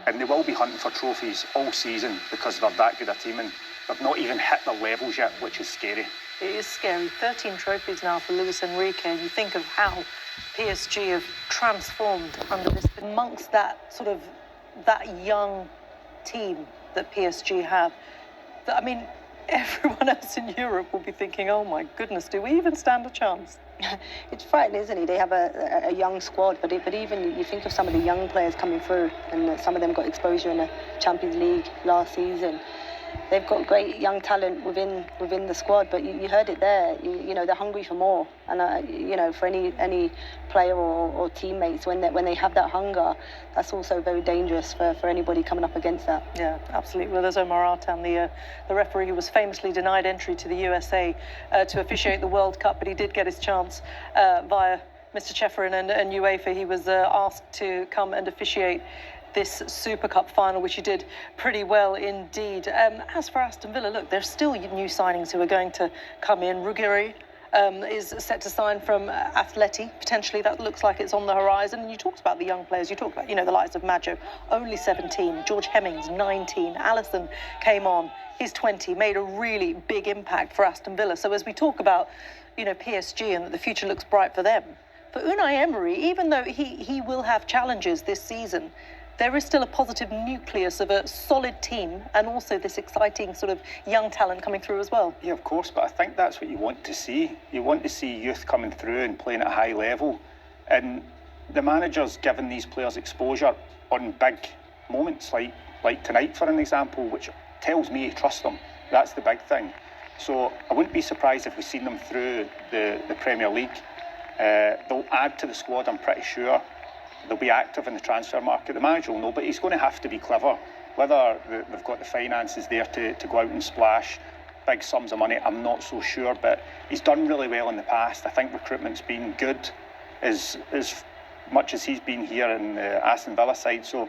and they will be hunting for trophies all season because they're that good a team, and they've not even hit their levels yet, which is scary. It is scary. 13 trophies now for Luis Enrique, and you think of how PSG have transformed under this, amongst that sort of, that young team that PSG have. I mean, everyone else in Europe will be thinking, oh my goodness, do we even stand a chance? It's frightening, isn't it? They have a young squad, but even you think of some of the young players coming through, and some of them got exposure in the Champions League last season. They've got great young talent within the squad, but you heard it there. You know, they're hungry for more, and you know, for any player or teammates, when they have that hunger, that's also very dangerous for anybody coming up against that. Yeah, absolutely. Well, there's Omar Artan, the referee who was famously denied entry to the USA to officiate the World Cup, but he did get his chance via Mr. Cheferin and UEFA. He was asked to come and officiate this Super Cup final, which he did pretty well indeed. As for Aston Villa, look, there's still new signings who are going to come in. Ruggeri is set to sign from Atleti. Potentially, that looks like it's on the horizon. And you talked about the young players. You talked about, you know, the likes of Maggio, only 17. George Hemmings, 19. Alisson came on. He's 20, made a really big impact for Aston Villa. So as we talk about, you know, PSG and that the future looks bright for them, for Unai Emery, even though he will have challenges this season, there is still a positive nucleus of a solid team, and also this exciting sort of young talent coming through as well. Yeah, of course, but I think that's what you want to see. You want to see youth coming through and playing at a high level. And the manager's given these players exposure on big moments, like tonight, for an example, which tells me to trust them. That's the big thing. So I wouldn't be surprised if we've seen them through the Premier League. They'll add to the squad, I'm pretty sure. They'll be active in the transfer market. The manager will know, but he's going to have to be clever. Whether they've got the finances there to go out and splash big sums of money, I'm not so sure, but he's done really well in the past. I think recruitment's been good as much as he's been here in the Aston Villa side. So,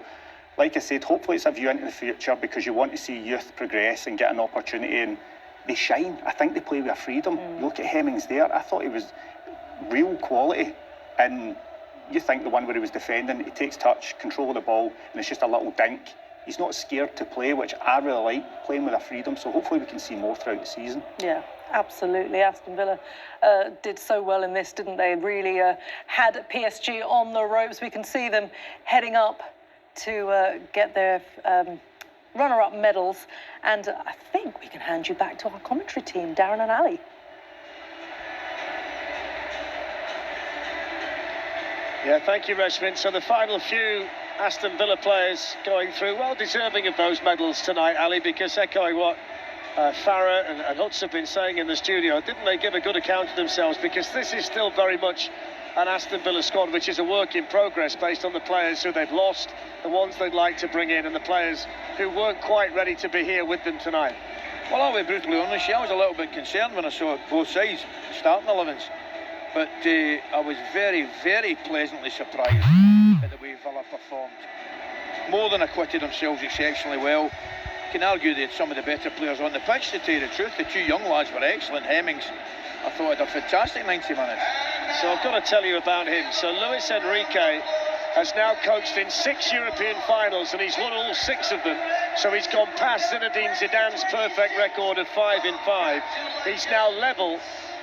like I said, hopefully it's a view into the future, because you want to see youth progress and get an opportunity, and they shine. I think they play with a freedom. Look at Hemmings there. I thought he was real quality, and you think the one where he was defending, he takes touch, control of the ball, and it's just a little dink. He's not scared to play, which I really like, playing with a freedom. So hopefully we can see more throughout the season. Yeah, absolutely. Aston Villa did so well in this, didn't they? Really had PSG on the ropes. We can see them heading up to get their runner-up medals. And I think we can hand you back to our commentary team, Darren and Ali. Yeah, thank you, Reshmin. So the final few Aston Villa players going through, well deserving of those medals tonight, Ali, because echoing what Farah and Hutz have been saying in the studio, didn't they give a good account of themselves? Because this is still very much an Aston Villa squad which is a work in progress based on the players who they've lost, the ones they'd like to bring in, and the players who weren't quite ready to be here with them tonight. Well, I'll be brutally honest, I was a little bit concerned when I saw both sides starting 11s. But I was very, very pleasantly surprised at the way Villa performed. More than acquitted themselves exceptionally well. You can argue they had some of the better players on the pitch, to tell you the truth. The two young lads were excellent. Hemmings, I thought, had a fantastic 90 minutes. So I've got to tell you about him. So Luis Enrique has now coached in 6 European finals, and he's won all 6 of them. So he's gone past Zinedine Zidane's perfect record of 5 in 5. He's now level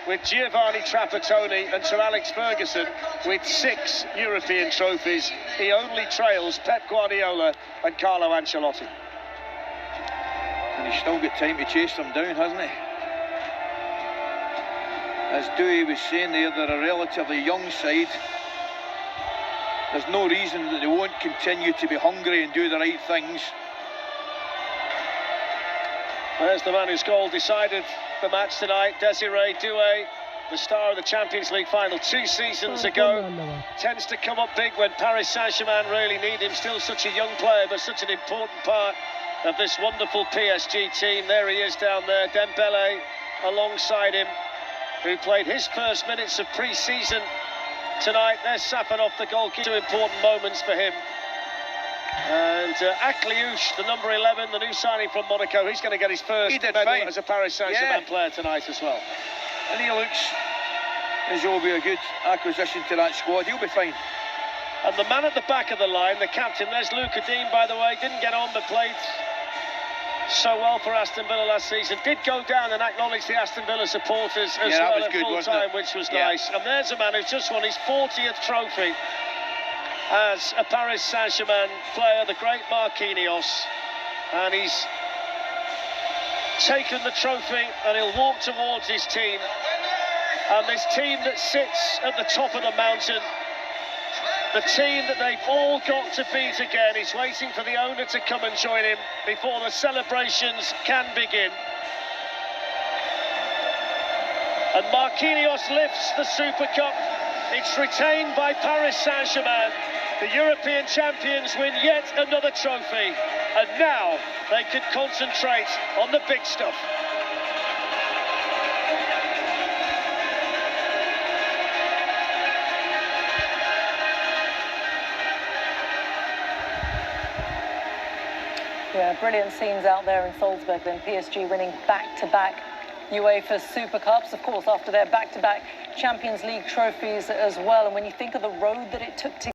with Giovanni Trapattoni and Sir Alex Ferguson with 6 European trophies. He only trails Pep Guardiola and Carlo Ancelotti. And he's still got time to chase them down, hasn't he? As Dewey was saying there, they're a relatively young side. There's no reason that they won't continue to be hungry and do the right things. There's the man whose goal decided the match tonight, Desiree Doué, the star of the Champions League final 2 seasons ago. Tends to come up big when Paris Saint-Germain really need him. Still such a young player, but such an important part of this wonderful PSG team. There he is down there, Dembele alongside him, who played his first minutes of pre-season tonight. There's Safanov, the goalkeeper. 2 important moments for him. And Akliouche, the number 11, the new signing from Monaco, he's going to get his first medal as a Paris Saint-Germain player tonight as well. And he looks as though he'll be a good acquisition to that squad. He'll be fine. And the man at the back of the line, the captain, there's Luca Dean, by the way, didn't get on but played so well for Aston Villa last season. Did go down and acknowledge the Aston Villa supporters as well at full time, which was nice. And there's a man who's just won his 40th trophy as a Paris Saint-Germain player, the great Marquinhos. And he's taken the trophy and he'll walk towards his team. And this team that sits at the top of the mountain, the team that they've all got to beat again, is waiting for the owner to come and join him before the celebrations can begin. And Marquinhos lifts the Super Cup. It's retained by Paris Saint-Germain. The European champions win yet another trophy. And now they can concentrate on the big stuff. Yeah, brilliant scenes out there in Salzburg then. PSG winning back-to-back UEFA Super Cups, of course, after their back-to-back Champions League trophies as well. And when you think of the road that it took to